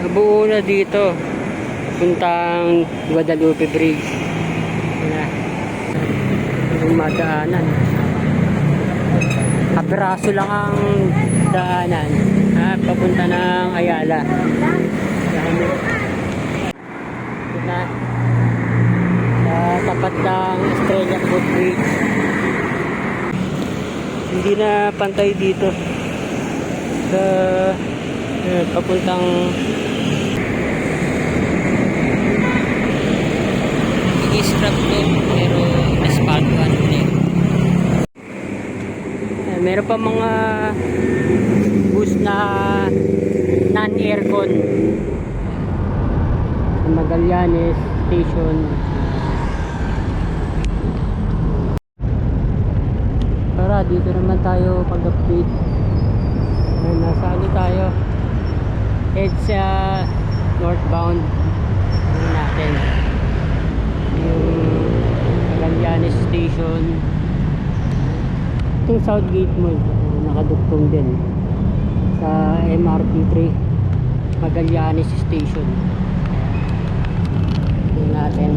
Nabuo na dito. Puntang Guadalupe Bridge. Yan. Yung madaanan. Kapiraso lang ang daanan. Papunta ng Ayala. Yan. Ito na. Sa tapat ng Estrella Footbridge. Hindi na pantay dito. Sa papuntang i-scrap to pero naspatuan ulit. Meron pa mga bus na non-aircon sa Magallanes Station. Tara, dito naman tayo pag-update. Nasa ano tayo? EDSA northbound natin. Yung Magallanes Station. Itong Southgate Mall, nakadugtong din sa MRT 3 Magallanes Station. Tingnan natin.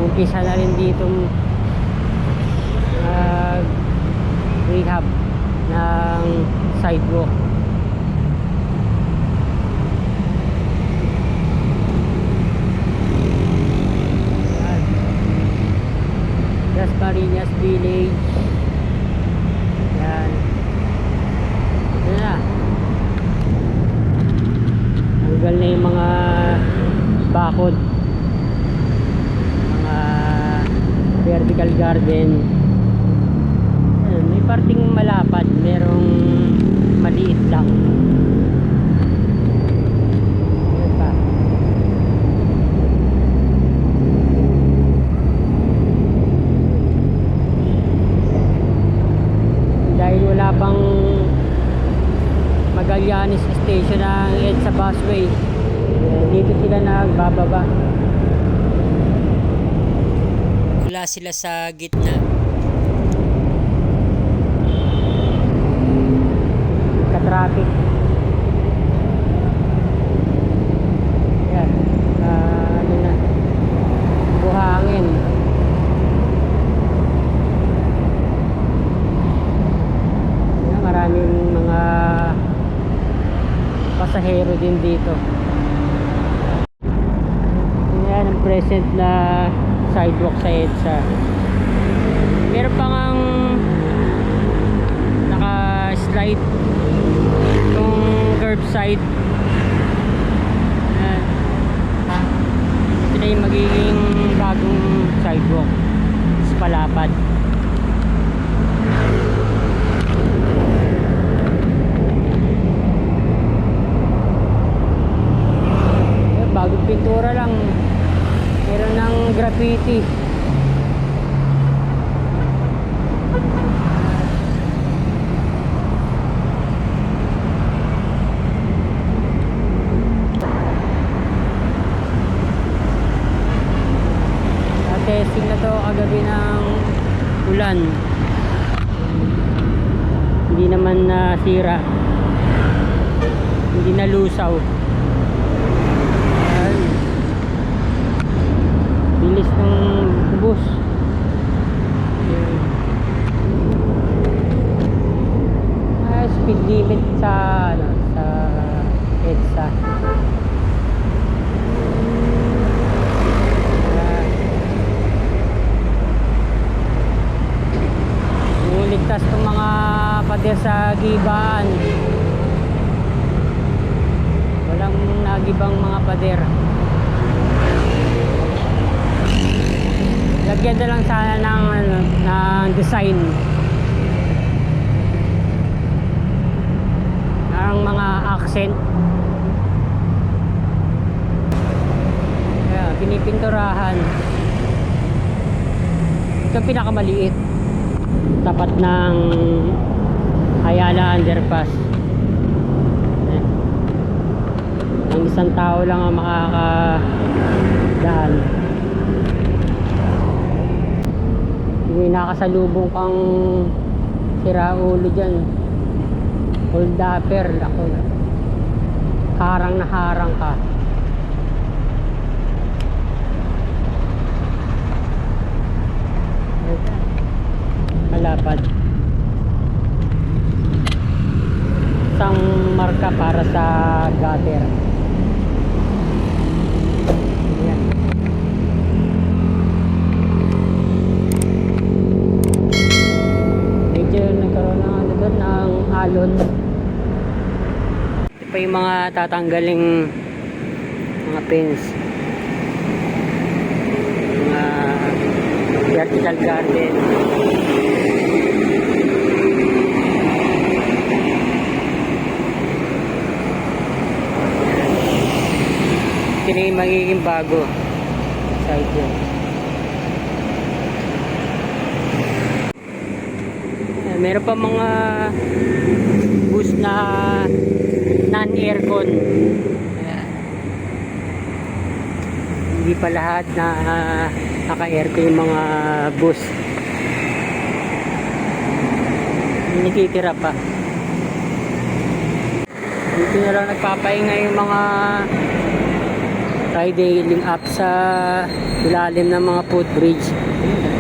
Umpisa na rin ditong rehab ng sidewalk. Las Marinas Village. Yan. Yan na. Tanggal na yung mga bakod, mga vertical garden. Yan. May parting malapad, merong maliit lang. Yan pa. Dahil wala pang Magallanes Station ng EDSA busway, dito sila nagbababa. Wala sila sa gitna. Ka-traffic. Yan. Ano na, buhangin. Maraming mga pasahero din dito. Yan ang present na sidewalk sa EDSA. Meron pa ngang naka-slide itong curbside. Yan. Ito na yung magiging bagong sidewalk sa palapad. Bagong pintura lang, meron ng graffiti. Testing na to kagabi ng ulan, hindi naman nasira, hindi nalusaw. Bilis ng bus. Speed limit sa ano, sa EDSA. Ligtas tong mga pader sa gibaan. Walang nagibang mga pader. Lagyan na lang sana ng, ano, ng design ng mga accent. Kaya pinipinturahan. Ito pinakamaliit, tapat ng Ayala Underpass. Ang isang tao lang ang makakadaan. May nakasalubong kang siraulo dyan. hold upper, ako, harang na harang ka. Malapad. Isang marka para sa gutter. Ayan. Medyo nagkaroon ng ano doon, ng alon. Ito pa yung mga tatanggaling mga pins, mga vertical garden. Ito na yung magiging bago side yun. Meron pa mga bus na non-aircon. Hindi pa lahat na naka-aircon yung mga bus. Nakitira pa. Dito na lang nagpapahinga yung mga ride-hailing app sa ilalim ng mga footbridge,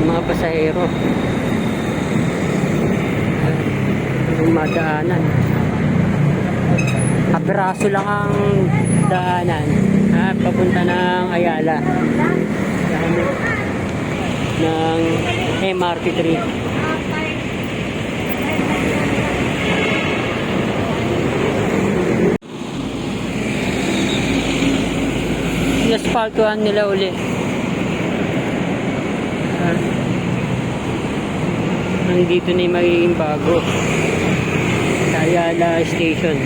mga pasahero yung madaanan. Kapiraso lang ang daanan papunta ng Ayala ng MRT 3. Asphaltuhan nila uli. Nandito na yung magiging bago sa Ayala Station.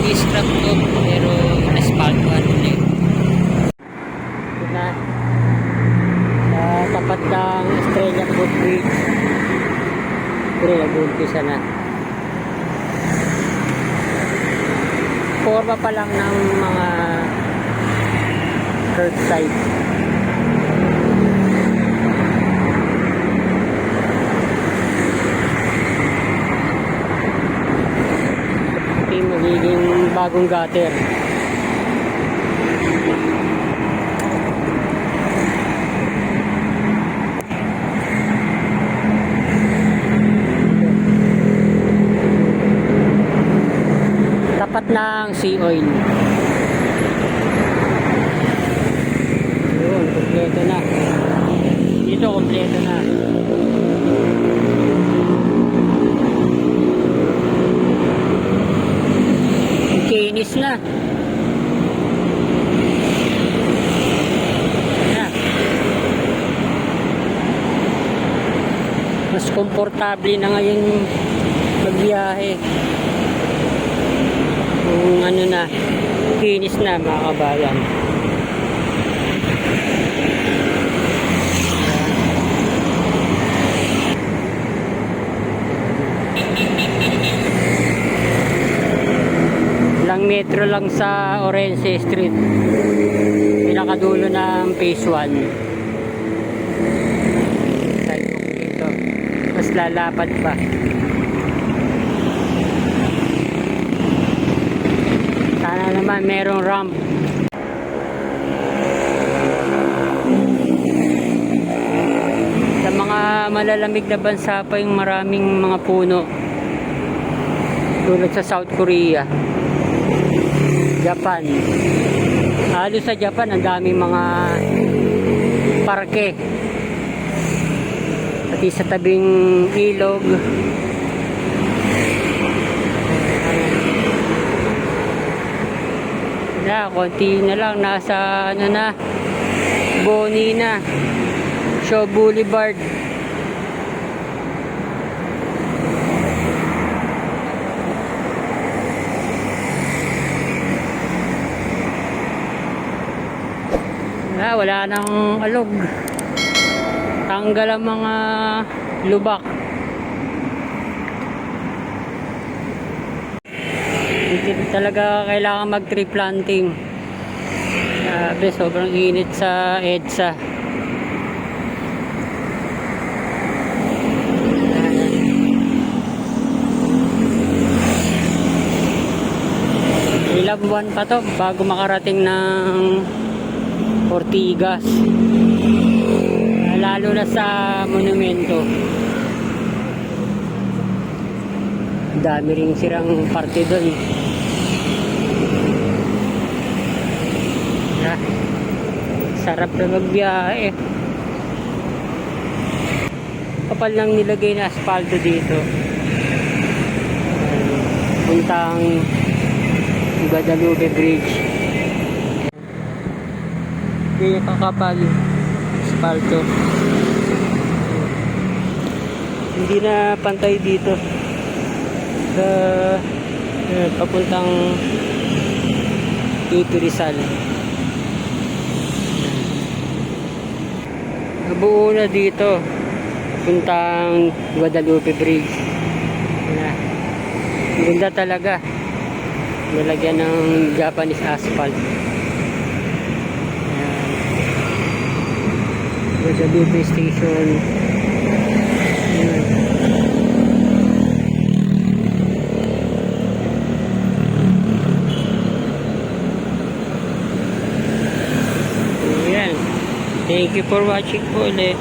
I-scrap to pero asphaltuhan uli. Ito na sa tapat ng Estrella Footbridge. Pero nag-umpisa na. Forma pa lang ng mga curbside. Ito yung magiging bagong gutter. Tapat ng sea oil. Yun, kompleto na. Dito kompleto na. Kinis na. Ayan. Mas komportable na ngayon magbiyahe. Kung ano na, kinis na mga kabayan. Ilang metro lang sa Orense Street, pinakadulo ng phase 1. Sidewalk dito, mas lalapad pa. Sana naman merong ramp. Sa mga malalamig na bansa pa yung maraming mga puno, tulad sa South Korea, Japan. Halos sa Japan ang daming mga parke, pati sa tabing ilog. Na, konti na lang, nasa ano na, Boni na, Shaw Boulevard. Wala nang alog, tanggal ang mga lubak. Hindi talaga kailangan mag tree planting. Sobrang init sa EDSA. ilang buwan pa to bago makarating ng Ortigas. Lalo na sa monumento. Dami ring sirang parte doon. Sarap na magbiyahe. Kapal lang nilagay na asfalto dito. Puntang Guadalupe Bridge. Ganyan kakapal asfalto. Hindi na pantay dito sa papuntang AP Rizal. Nabuo na dito puntang Guadalupe Bridge. Ganda talaga. Nilagyan ng Japanese asphalt. Guadalupe Station. Ayan. Thank you for watching po ulit.